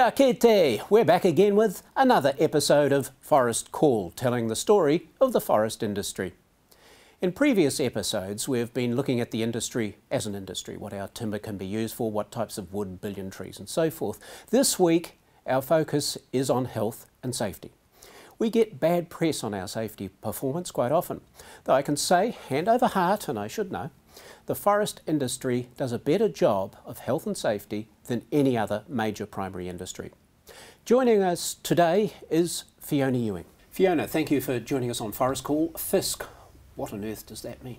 Ka kite! We're back again with another episode of Forest Call, telling the story of the forest industry. In previous episodes, we've been looking at the industry as an industry, what our timber can be used for, what types of wood, billion trees and so forth. This week, our focus is on health and safety. We get bad press on our safety performance quite often, though I can say, hand over heart, and I should know, the forest industry does a better job of health and safety than any other major primary industry. Joining us today is Fiona Ewing. Fiona, thank you for joining us on Forest Call. FISC, what on earth does that mean?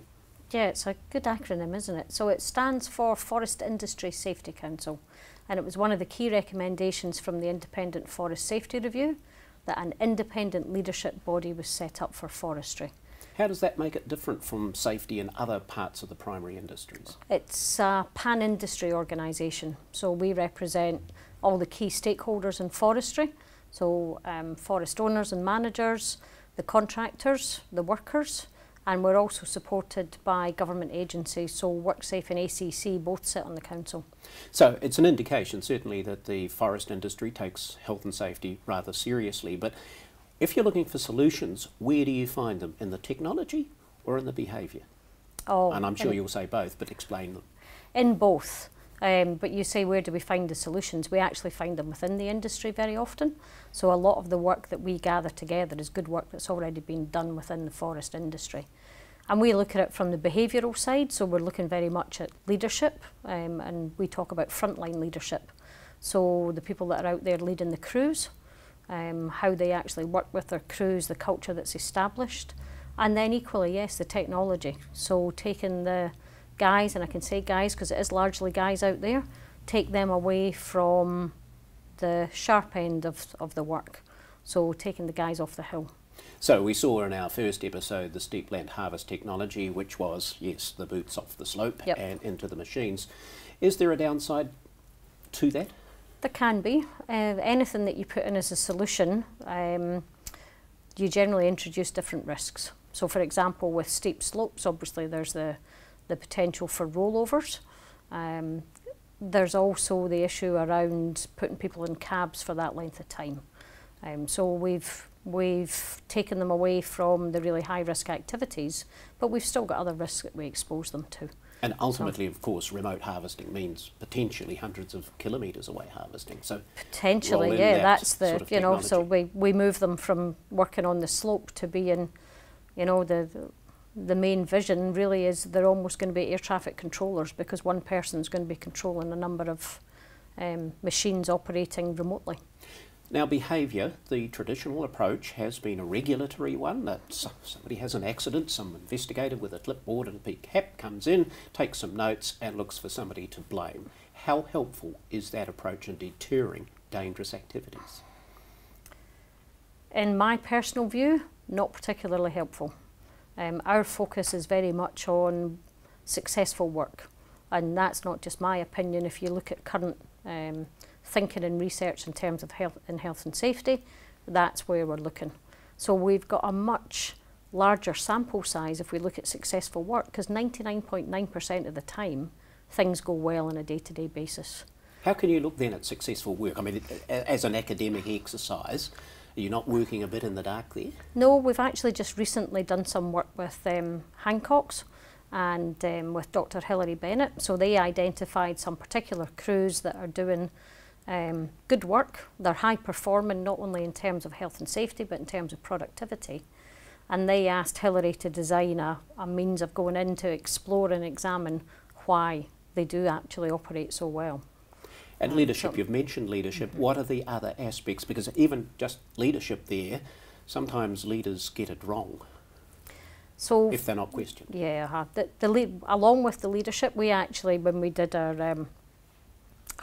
Yeah, it's a good acronym, isn't it? So it stands for Forest Industry Safety Council, and it was one of the key recommendations from the Independent Forest Safety Review that an independent leadership body was set up for forestry. How does that make it different from safety in other parts of the primary industries? It's a pan-industry organisation, so we represent all the key stakeholders in forestry, so forest owners and managers, the contractors, the workers, and we're also supported by government agencies, so WorkSafe and ACC both sit on the council. So it's an indication certainly that the forest industry takes health and safety rather seriously, but if you're looking for solutions, where do you find them? In the technology or in the behaviour? Oh, and I'm sure you'll say both, but explain them. In both. But you say, where do we find the solutions? We actually find them within the industry very often. So a lot of the work that we gather together is good work that's already been done within the forest industry. And we look at it from the behavioural side, so we're looking very much at leadership, and we talk about frontline leadership. So the people that are out there leading the crews, how they actually work with their crews, the culture that's established, and then equally, yes, the technology. So taking the guys, and I can say guys because it is largely guys out there, take them away from the sharp end of the work. So taking the guys off the hill. So we saw in our first episode the steep land harvest technology, which was, yes, the boots off the slope and into the machines. Is there a downside to that? There can be. Anything that you put in as a solution, you generally introduce different risks. So for example, with steep slopes, obviously there's the potential for rollovers. There's also the issue around putting people in cabs for that length of time. So we've taken them away from the really high risk activities, but we've still got other risks that we expose them to. And ultimately, of course, remote harvesting means potentially hundreds of kilometres away harvesting. So potentially, yeah, that's the, sort of, you know, so we move them from working on the slope to being, you know, the main vision really is they're almost going to be air traffic controllers, because one person's going to be controlling a number of machines operating remotely. Now, behaviour, the traditional approach has been a regulatory one, that somebody has an accident, some investigator with a clipboard and a big hat comes in, takes some notes and looks for somebody to blame. How helpful is that approach in deterring dangerous activities? In my personal view, not particularly helpful. Our focus is very much on successful work, and that's not just my opinion. If you look at current thinking and research in terms of health and safety, that's where we're looking. So we've got a much larger sample size if we look at successful work, because 99.9% of the time things go well on a day-to-day basis. How can you look then at successful work? I mean, as an academic exercise, are you not working a bit in the dark there? No, we've actually just recently done some work with Hancock's and with Dr. Hilary Bennett. So they identified some particular crews that are doing good work. They're high performing not only in terms of health and safety but in terms of productivity, and they asked Hilary to design a means of going in to explore and examine why they do actually operate so well. And leadership, you've mentioned leadership. What are the other aspects? Because even just leadership there, sometimes leaders get it wrong. So if they're not questioned. Yeah, along with the leadership, we actually, when we did our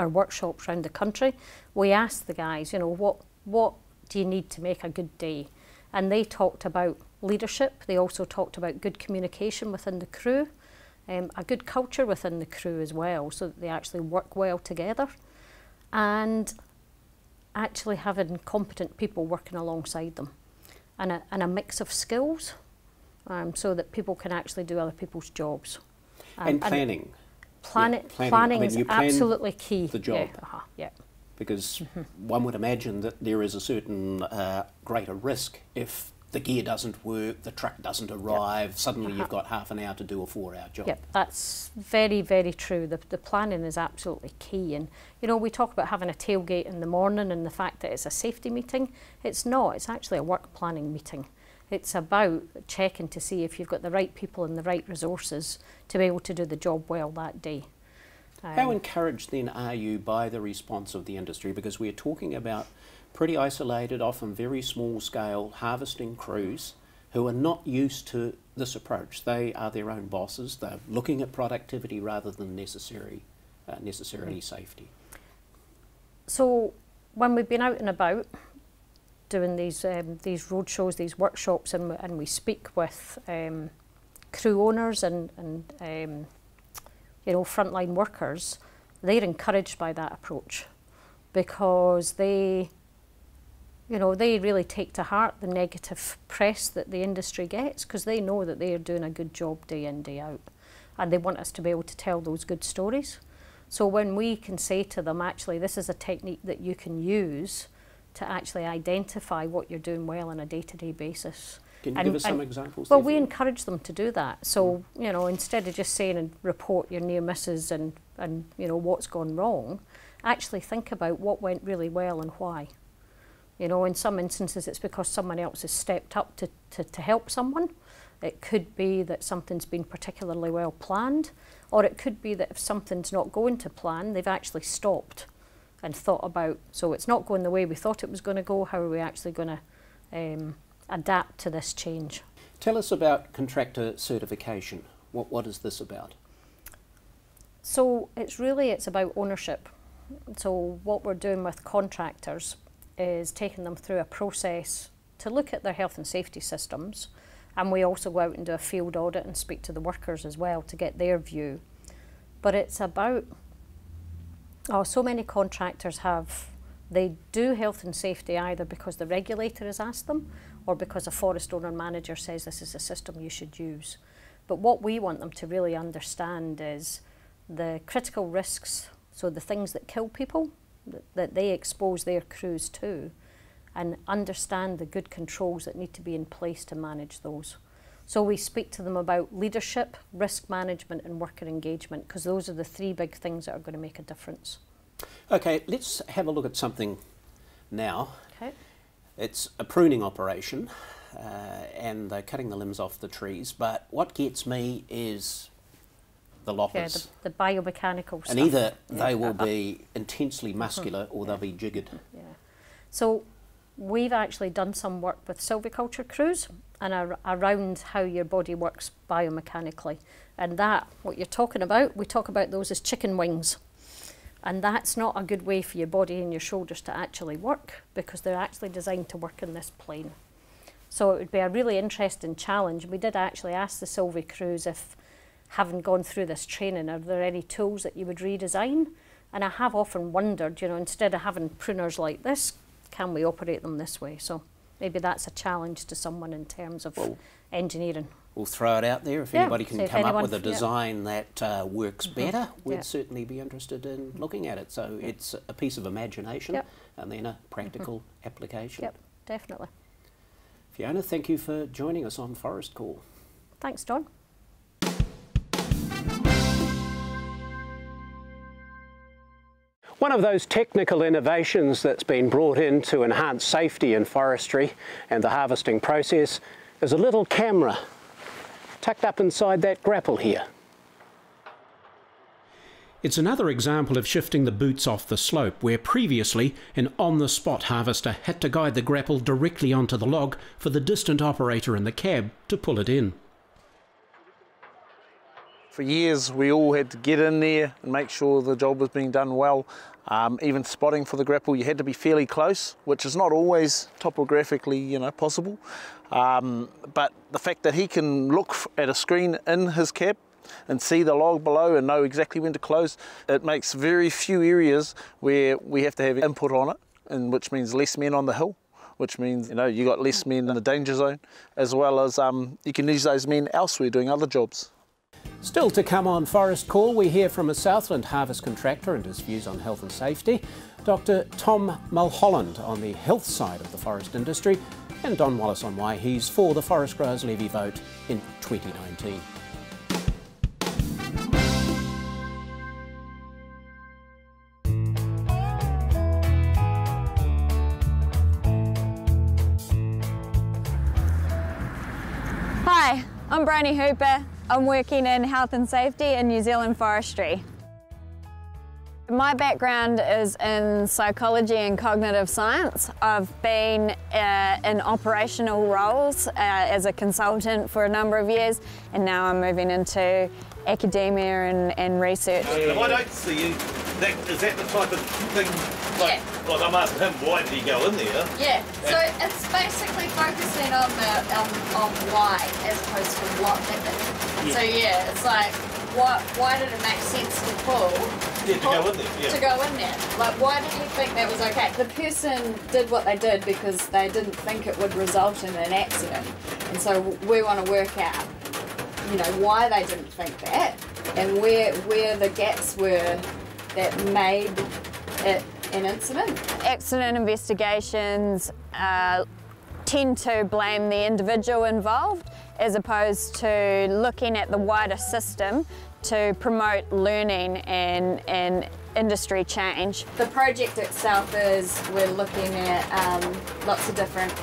workshops around the country, we asked the guys, you know, what do you need to make a good day? And they talked about leadership. They also talked about good communication within the crew, a good culture within the crew as well, so that they actually work well together, and actually having competent people working alongside them, and a mix of skills, so that people can actually do other people's jobs. And planning. Planning is absolutely key. The job. Yeah. Because one would imagine that there is a certain greater risk if the gear doesn't work, the truck doesn't arrive, suddenly you've got half an hour to do a 4-hour job. Yep, that's very, very true. The planning is absolutely key. And, you know, we talk about having a tailgate in the morning and the fact that it's a safety meeting. It's not, it's actually a work planning meeting. It's about checking to see if you've got the right people and the right resources to be able to do the job well that day. How encouraged then are you by the response of the industry? Because we're talking about pretty isolated, often very small scale harvesting crews who are not used to this approach. They are their own bosses. They're looking at productivity rather than necessarily safety. So when we've been out and about doing these road shows, these workshops, and we speak with crew owners and you know, frontline workers, they're encouraged by that approach, because they really take to heart the negative press that the industry gets, because they know that they are doing a good job day in, day out, and they want us to be able to tell those good stories. So when we can say to them, actually, this is a technique that you can use to actually identify what you're doing well on a day-to-day basis. Can you give us some examples? Well, we encourage them to do that. So, you know, instead of just saying and report your near misses and you know, what's gone wrong, actually think about what went really well and why. You know, in some instances it's because someone else has stepped up to help someone. It could be that something's been particularly well planned, or it could be that if something's not going to plan, they've actually stopped and thought about, so it's not going the way we thought it was going to go, how are we actually going to adapt to this change? Tell us about contractor certification. What is this about? So it's about ownership. So what we're doing with contractors is taking them through a process to look at their health and safety systems, and we also go out and do a field audit and speak to the workers as well to get their view. But it's about, so many contractors they do health and safety either because the regulator has asked them or because a forest owner manager says this is a system you should use. But what we want them to really understand is the critical risks, so the things that kill people, that they expose their crews to, and understand the good controls that need to be in place to manage those. So we speak to them about leadership, risk management and worker engagement, because those are the 3 big things that are going to make a difference. Okay, let's have a look at something now. Okay. It's a pruning operation and they're cutting the limbs off the trees, but what gets me is the loppers. Yeah, the biomechanical stuff. And either they will be intensely muscular or they'll be jiggered. Yeah. So we've actually done some work with silviculture crews and around how your body works biomechanically. And that, what you're talking about, we talk about those as chicken wings. And that's not a good way for your body and your shoulders to actually work, because they're actually designed to work in this plane. So it would be a really interesting challenge. We did actually ask the Silvi crews if, having gone through this training, are there any tools that you would redesign? And I have often wondered, you know, instead of having pruners like this, can we operate them this way? So maybe that's a challenge to someone in terms of engineering. We'll throw it out there. If anybody can come up with a yeah. design that works better, we'd certainly be interested in looking at it. So it's a piece of imagination and then a practical application. Yep, definitely. Fiona, thank you for joining us on Forest Call. Thanks, Don. One of those technical innovations that's been brought in to enhance safety in forestry and the harvesting process is a little camera tucked up inside that grapple here. It's another example of shifting the boots off the slope, where previously an on-the-spot harvester had to guide the grapple directly onto the log for the distant operator in the cab to pull it in. For years we all had to get in there and make sure the job was being done well. Even spotting for the grapple, you had to be fairly close, which is not always topographically, possible. But the fact that he can look at a screen in his cab and see the log below and know exactly when to close, it makes very few areas where we have to have input on it, and which means less men on the hill, which means you got less men in the danger zone, as well as you can use those men elsewhere doing other jobs. Still to come on Forest Call, we hear from a Southland harvest contractor and his views on health and safety. Dr. Tom Mulholland on the health side of the forest industry, and Don Wallace on why he's for the Forest Growers Levy vote in 2019. Hi, I'm Bryony Hooper. I'm working in health and safety in New Zealand Forestry. My background is in psychology and cognitive science. I've been in operational roles as a consultant for a number of years, and now I'm moving into academia and research. If I don't see you, is that the type of thing, like I'm asking him, why did he go in there? Yeah, so it's basically focusing on why as opposed to what happened. Yeah. So yeah, it's like, why did it make sense to pull? Yeah, to go in there. Yeah. To go in there. Like, why did he think that was okay? The person did what they did because they didn't think it would result in an accident. And so we want to work out, you know, why they didn't think that and where the gaps were that made it an incident. Accident investigations tend to blame the individual involved as opposed to looking at the wider system to promote learning and industry change. The project itself is we're looking at lots of different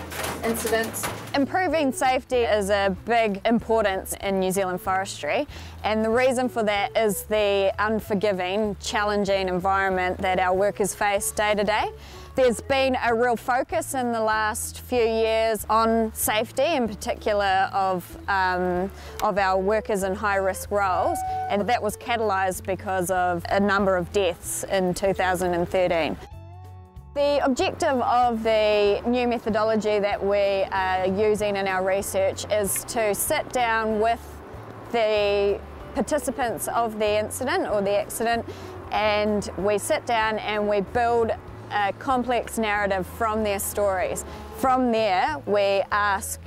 incidents. Improving safety is a big importance in New Zealand forestry, and the reason for that is the unforgiving, challenging environment that our workers face day to day. There's been a real focus in the last few years on safety, in particular of our workers in high-risk roles, and that was catalysed because of a number of deaths in 2013. The objective of the new methodology that we are using in our research is to sit down with the participants of the incident or the accident, and we sit down and we build a complex narrative from their stories. From there, we ask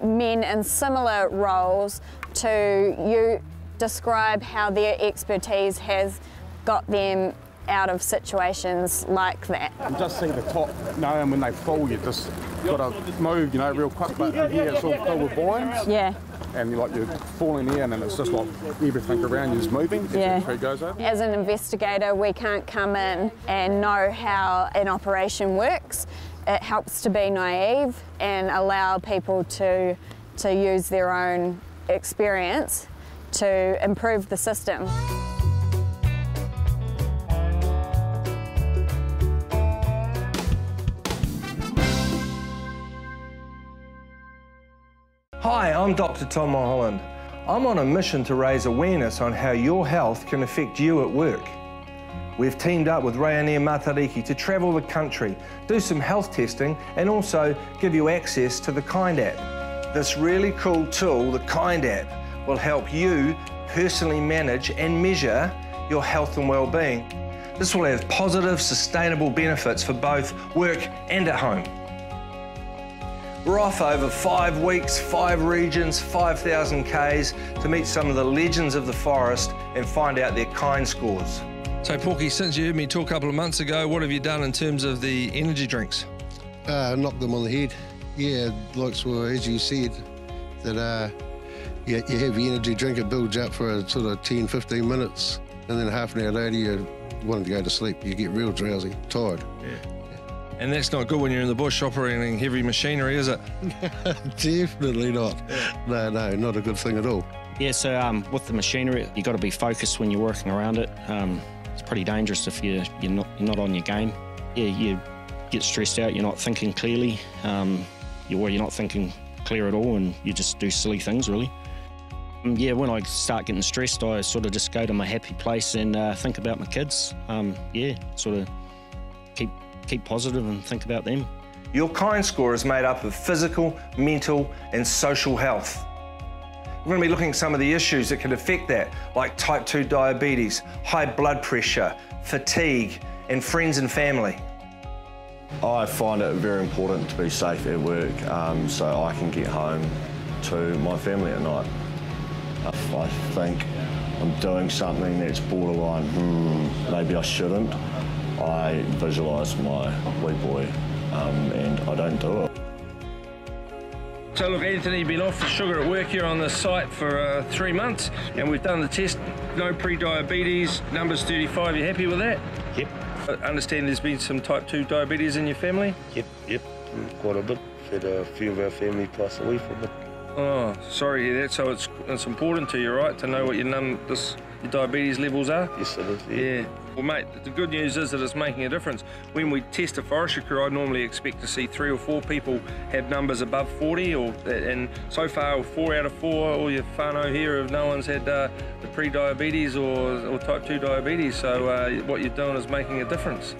men in similar roles to describe how their expertise has got them out of situations like that. You just see the top, you know, and when they fall, you just got to move, you know, real quick. But in here, it's all filled with buoyants. Yeah. And you're falling in, and it's just like everything around you is moving as the tree goes over. As an investigator, we can't come in and know how an operation works. It helps to be naive and allow people to use their own experience to improve the system. Hi, I'm Dr. Tom Mulholland. I'm on a mission to raise awareness on how your health can affect you at work. We've teamed up with Raianea Matariki to travel the country, do some health testing, and also give you access to the Kind app. This really cool tool, the Kind app, will help you personally manage and measure your health and well-being. This will have positive, sustainable benefits for both work and at home. We're off over 5 weeks, 5 regions, 5,000 Ks to meet some of the legends of the forest and find out their Kind scores. So, Porky, since you heard me talk a couple of months ago, what have you done in terms of the energy drinks? Knocked them on the head. Yeah, like, well, as you said, that you have your energy drink, it builds up for a sort of 10, 15 minutes, and then half an hour later you're wanting to go to sleep. You get real drowsy, tired. Yeah. And that's not good when you're in the bush operating heavy machinery, is it? Definitely not. No, not a good thing at all. Yeah, so with the machinery, you've got to be focused when you're working around it. It's pretty dangerous if you're not on your game. Yeah, you get stressed out, you're not thinking clearly, you're not thinking clear at all, and you just do silly things, really. Yeah, when I start getting stressed, I sort of just go to my happy place and think about my kids. Yeah, sort of keep positive and think about them. Your Kind score is made up of physical, mental and social health. We're going to be looking at some of the issues that can affect that, like type 2 diabetes, high blood pressure, fatigue and friends and family. I find it very important to be safe at work so I can get home to my family at night. If I think I'm doing something that's borderline, maybe I shouldn't, I visualise my wee boy and I don't do it. So look, Anthony, you've been off the sugar at work here on the site for 3 months, and we've done the test, no pre-diabetes, numbers 35, you happy with that? Yep. I understand there's been some type 2 diabetes in your family? Yep, quite a bit. Had a few of our family pass away from it. Oh, sorry to hear that. So it's important to you, right, to know what your diabetes levels are? Yes, it is, yeah. Well, mate, the good news is that it's making a difference. When we test a forestry crew, I normally expect to see 3 or 4 people have numbers above 40, and so far 4 out of 4, all your whānau here, no one's had the pre-diabetes or type 2 diabetes, so what you're doing is making a difference.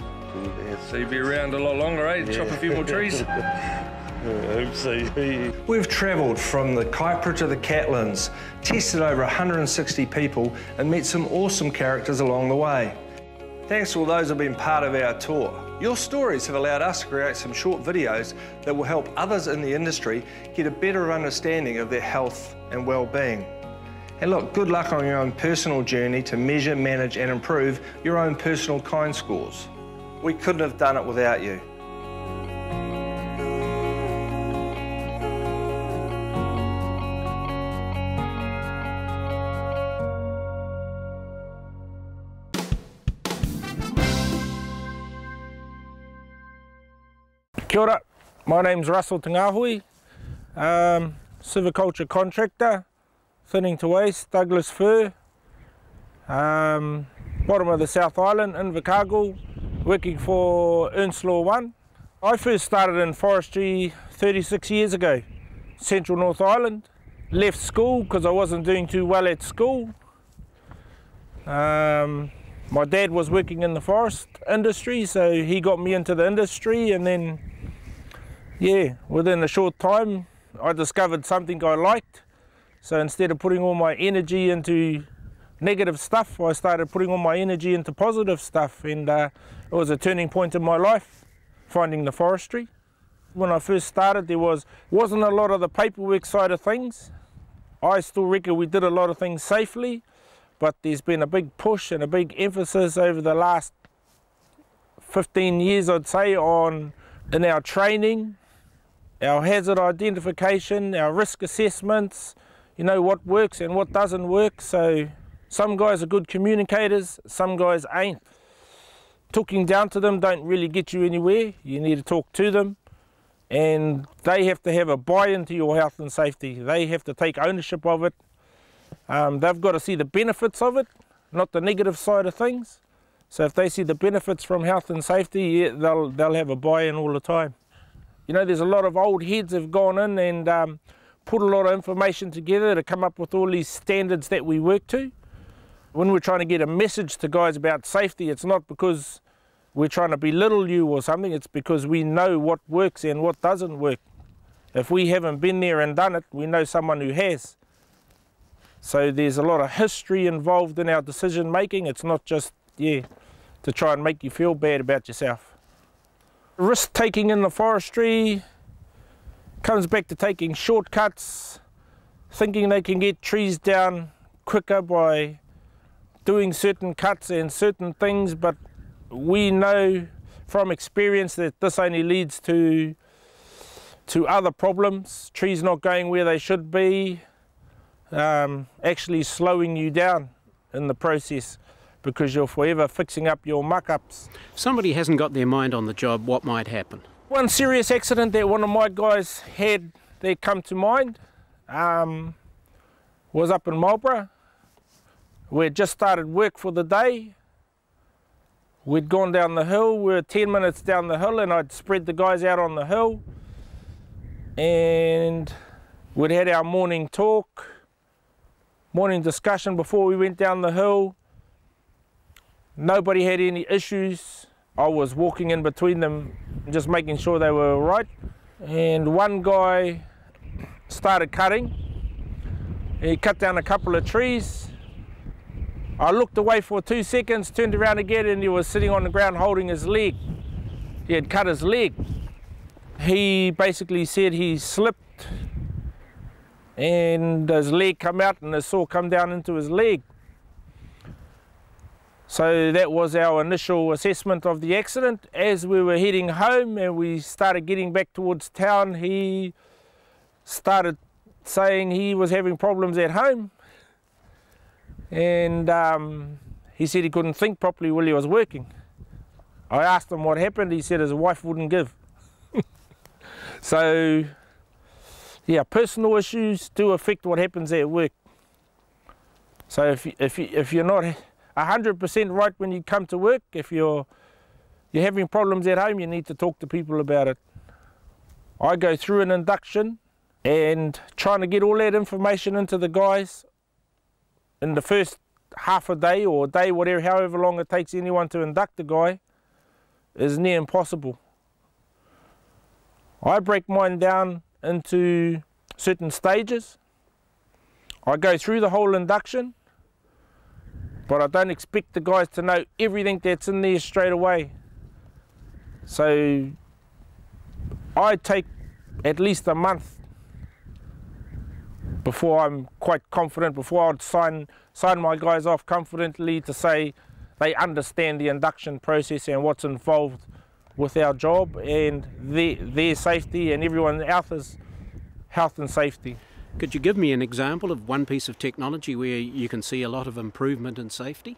So you'll be around a lot longer, eh? Chop a few more trees. I hope so. We've travelled from the Kaipara to the Catlins, tested over 160 people and met some awesome characters along the way. Thanks to all those who have been part of our tour. Your stories have allowed us to create some short videos that will help others in the industry get a better understanding of their health and well-being. And look, good luck on your own personal journey to measure, manage and improve your own personal kind scores. We couldn't have done it without you. Kia ora, my name's Russell Tangahui, silviculture contractor, thinning to waste, Douglas fir, bottom of the South Island, Invercargill, working for Earnslaw 1. I first started in forestry 36 years ago, Central North Island. Left school because I wasn't doing too well at school. My dad was working in the forest industry, so he got me into the industry, and then yeah, within a short time I discovered something I liked. So instead of putting all my energy into negative stuff, I started putting all my energy into positive stuff, and it was a turning point in my life, finding the forestry. When I first started, there wasn't a lot of the paperwork side of things. I still reckon we did a lot of things safely, but there's been a big push and a big emphasis over the last 15 years, I'd say, in our training, our hazard identification, our risk assessments, you know, what works and what doesn't work. So some guys are good communicators, some guys ain't. Talking down to them don't really get you anywhere. You need to talk to them, and they have to have a buy-in to your health and safety. They have to take ownership of it. They've got to see the benefits of it, not the negative side of things. So if they see the benefits from health and safety, yeah, they'll have a buy-in all the time. You know, there's a lot of old heads have gone in and put a lot of information together to come up with all these standards that we work to. When we're trying to get a message to guys about safety, it's not because we're trying to belittle you or something, it's because we know what works and what doesn't work. If we haven't been there and done it, we know someone who has. So there's a lot of history involved in our decision making. It's not just, yeah, to try and make you feel bad about yourself. Risk taking in the forestry comes back to taking shortcuts, thinking they can get trees down quicker by doing certain cuts and certain things, but we know from experience that this only leads to other problems, trees not going where they should be, actually slowing you down in the process, because you're forever fixing up your muck-ups. If somebody hasn't got their mind on the job, what might happen? One serious accident that one of my guys had that come to mind was up in Marlborough. We'd just started work for the day. We'd gone down the hill, we were 10 minutes down the hill, and I'd spread the guys out on the hill, and we'd had our morning talk, morning discussion before we went down the hill. Nobody had any issues. I was walking in between them, just making sure they were all right. And one guy started cutting. He cut down a couple of trees. I looked away for 2 seconds, turned around again, and he was sitting on the ground holding his leg. He had cut his leg. He basically said he slipped and his leg come out and the saw come down into his leg. So that was our initial assessment of the accident. As we were heading home and we started getting back towards town, he started saying he was having problems at home, and he said he couldn't think properly while he was working. I asked him what happened. He said his wife wouldn't give. So yeah, personal issues do affect what happens at work. So if you're not 100% right when you come to work, if you're having problems at home, you need to talk to people about it. I go through an induction and trying to get all that information into the guys in the first half a day or a day, whatever, however long it takes anyone to induct a guy, is near impossible. I break mine down into certain stages. I go through the whole induction, but I don't expect the guys to know everything that's in there straight away. So I take at least a month before I'm quite confident, before I'd sign my guys off confidently to say they understand the induction process and what's involved with our job and their safety and everyone else's health and safety. Could you give me an example of one piece of technology where you can see a lot of improvement in safety?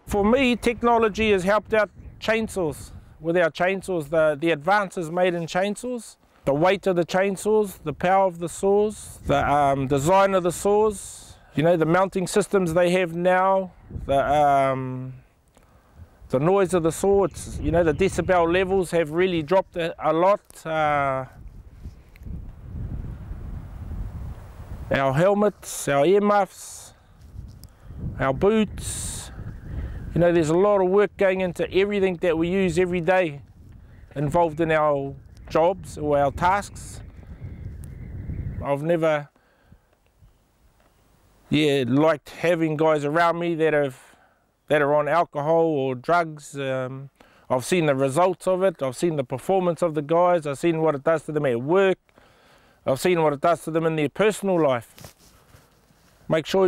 For me, technology has helped out chainsaws. With our chainsaws, the advances made in chainsaws, the weight of the chainsaws, the power of the saws, the design of the saws, you know, the mounting systems they have now, the noise of the saw, you know, the decibel levels have really dropped a lot. Our helmets, our earmuffs, our boots, you know, there's a lot of work going into everything that we use every day involved in our jobs or our tasks. I've never liked having guys around me that are on alcohol or drugs. I've seen the results of it, I've seen the performance of the guys, I've seen what it does to them at work, I've seen what it does to them in their personal life. Make sure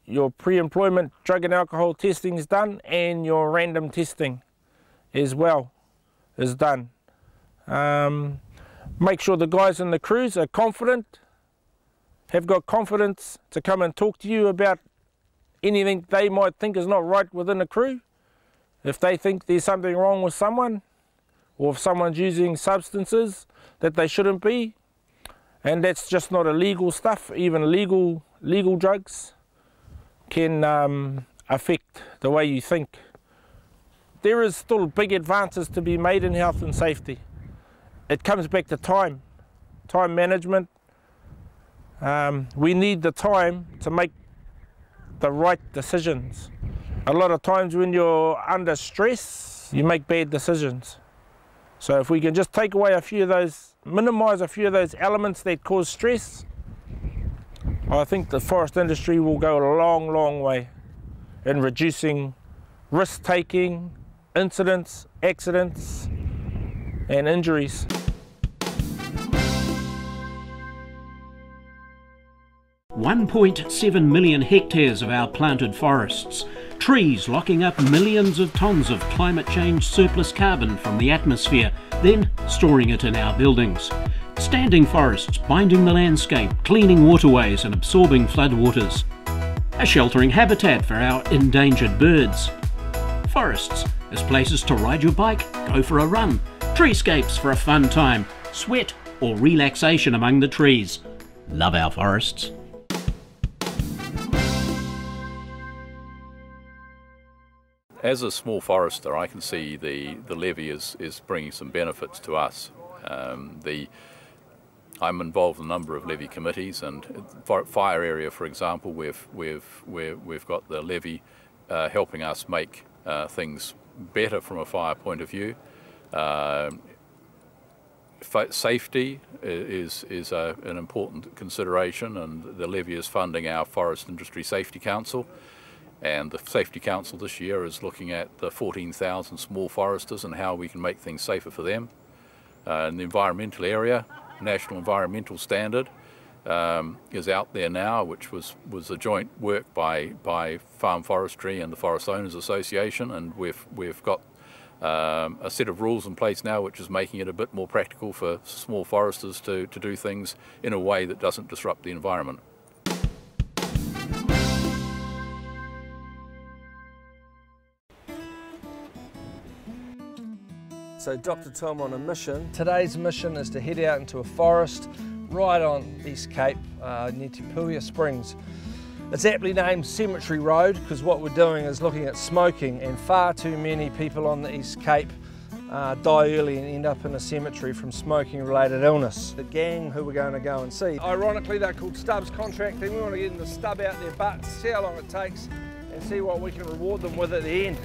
your pre-employment drug and alcohol testing is done and your random testing as well is done. Make sure the guys in the crews are confident, have got confidence to come and talk to you about anything they might think is not right within a crew. If they think there's something wrong with someone, or if someone's using substances that they shouldn't be, and that's just not illegal stuff, even legal drugs can affect the way you think. There is still big advances to be made in health and safety. It comes back to time management. We need the time to make the right decisions. A lot of times when you're under stress, you make bad decisions. So if we can just take away a few of those, minimise a few of those elements that cause stress, I think the forest industry will go a long, long way in reducing risk-taking, incidents, accidents and injuries. $1.7 million hectares of our planted forests, trees locking up millions of tonnes of climate change surplus carbon from the atmosphere, then storing it in our buildings. Standing forests binding the landscape, cleaning waterways and absorbing floodwaters. A sheltering habitat for our endangered birds. Forests as places to ride your bike, go for a run, treescapes for a fun time, sweat or relaxation among the trees. Love our forests. As a small forester, I can see the levy is bringing some benefits to us. I'm involved in a number of levy committees, and fire area, for example, we've got the levy helping us make things better from a fire point of view. Safety is an important consideration, and the levy is funding our Forest Industry Safety Council. And the Safety Council this year is looking at the 14,000 small foresters and how we can make things safer for them. In the environmental area, National Environmental Standard, is out there now, which was a joint work by Farm Forestry and the Forest Owners Association, and we've got a set of rules in place now which is making it a bit more practical for small foresters to do things in a way that doesn't disrupt the environment. So Dr. Tom on a mission. Today's mission is to head out into a forest right on East Cape near Te Puia Springs. It's aptly named Cemetery Road because what we're doing is looking at smoking, and far too many people on the East Cape die early and end up in a cemetery from smoking related illness. The gang who we're going to go and see, ironically they're called Stubbs Contracting. We want to get them to stub out their butts, see how long it takes and see what we can reward them with at the end.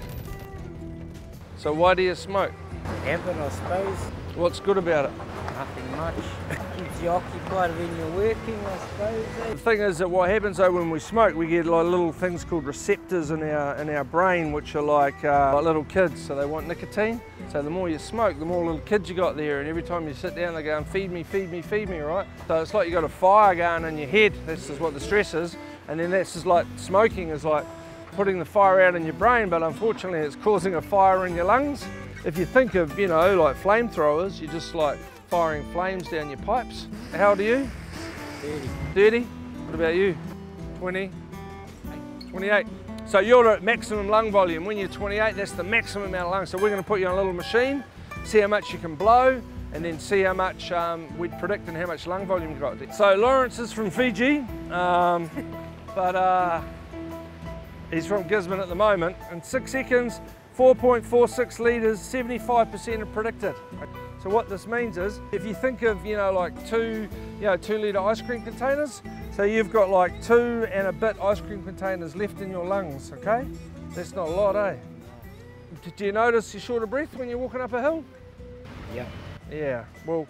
So why do you smoke? Habit, I suppose. What's good about it? Nothing much. Keeps you occupied when you're working, I suppose. The thing is that what happens though when we smoke, we get like little things called receptors in our brain, which are like little kids, so they want nicotine. So the more you smoke, the more little kids you got there, and every time you sit down, they go, feed me, feed me, feed me, right? So it's like you got a fire going in your head. This is what the stress is, and then that's just like smoking is like putting the fire out in your brain, but unfortunately it's causing a fire in your lungs. If you think of, you know, like flamethrowers, you're just like firing flames down your pipes. How old are you? 30. 30? What about you? 20? 28. So you're at maximum lung volume. When you're 28, that's the maximum amount of lungs. So we're going to put you on a little machine, see how much you can blow, and then see how much we'd predict and how much lung volume you've got. So Lawrence is from Fiji, but he's from Gisborne at the moment. In 6 seconds, 4.46 litres, 75% are predicted. So what this means is, if you think of, you know, like 2 litre ice cream containers, so you've got like 2 and a bit ice cream containers left in your lungs, okay? That's not a lot, eh? Do you notice you're short of breath when you're walking up a hill? Yeah. Yeah, well,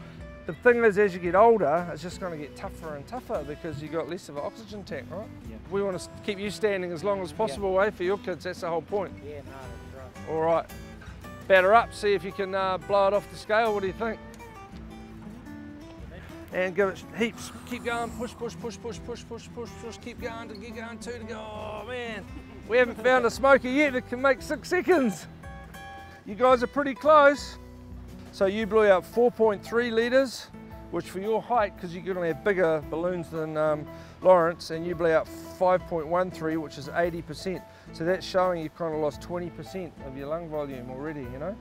the thing is, as you get older, it's just going to get tougher and tougher because you've got less of an oxygen tank, right? Yeah. We want to keep you standing as long as possible, eh, for your kids, that's the whole point. Yeah, no, that's right. All right, batter up, see if you can blow it off the scale. What do you think? And give it heaps. Keep going, push, push, push, push, push, push, push, push. Keep going, 2 to go. Oh man, we haven't found a smoker yet that can make 6 seconds. You guys are pretty close. So you blew out 4.3 litres, which for your height, because you're going to have bigger balloons than Lawrence, and you blew out 5.13, which is 80%. So that's showing you've kind of lost 20% of your lung volume already, you know?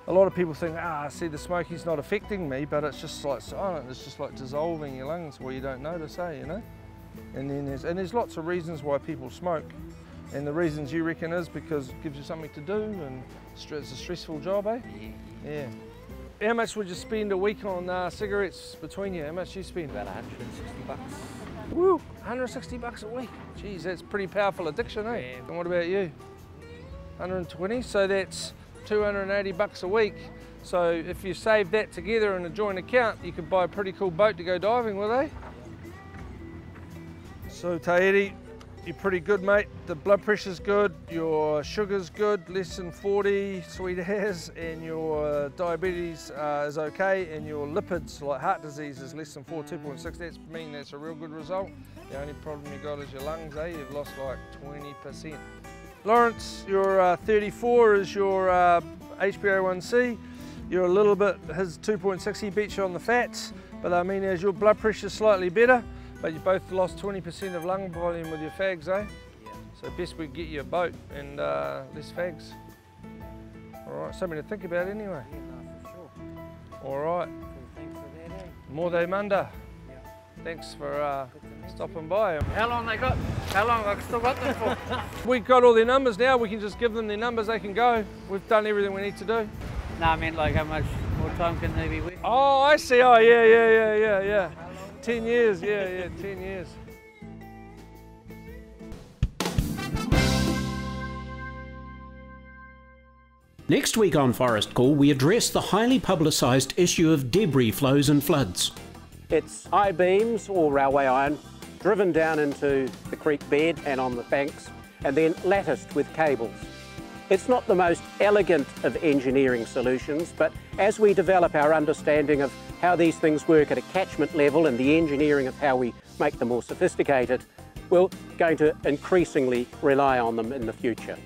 A lot of people think, see, the smoking's not affecting me, but it's just like silent. It's just like dissolving your lungs where you don't notice, you know? And then there's lots of reasons why people smoke. And the reasons you reckon is because it gives you something to do and it's a stressful job, eh? Yeah. How much would you spend a week on cigarettes between you? How much do you spend? About 160 bucks. Woo, 160 bucks a week. Geez, that's pretty powerful addiction, eh? Yeah. And what about you? 120, so that's 280 bucks a week. So if you save that together in a joint account, you could buy a pretty cool boat to go diving with, eh? So Tahiti, you're pretty good, mate. The blood pressure's good, your sugar's good, less than 40, sweet as, and your diabetes is okay, and your lipids, like heart disease, is less than 4, 2.6. That's a real good result. The only problem you got is your lungs, eh? You've lost like 20%. Lawrence, your 34 is your HbA1c. You're a little bit, his 2.6, he beats you on the fats, but I mean, as your blood pressure's slightly better, but you both lost 20% of lung volume with your fags, eh? Yeah. So best we get you a boat and less fags. All right, something to think about anyway. Yeah, no, for sure. All right. Cool, thanks for that, eh? Morte Munda. Yeah. Thanks for stopping by. How long they got? How long I've still got them for? We've got all their numbers now. We can just give them their numbers. They can go. We've done everything we need to do. No, I mean like how much more time can they be with? Oh, I see. Oh, yeah. 10 years, yeah, 10 years. Next week on Forest Call, we address the highly publicised issue of debris flows and floods. It's I-beams or railway iron driven down into the creek bed and on the banks, and then latticed with cables. It's not the most elegant of engineering solutions, but as we develop our understanding of how these things work at a catchment level and the engineering of how we make them more sophisticated, we're going to increasingly rely on them in the future.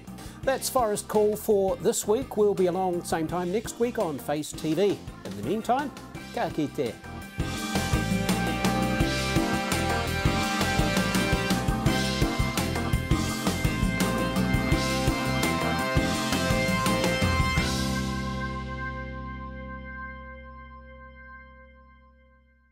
That's Forest Call for this week. We'll be along same time next week on Face TV. In the meantime, ka kite.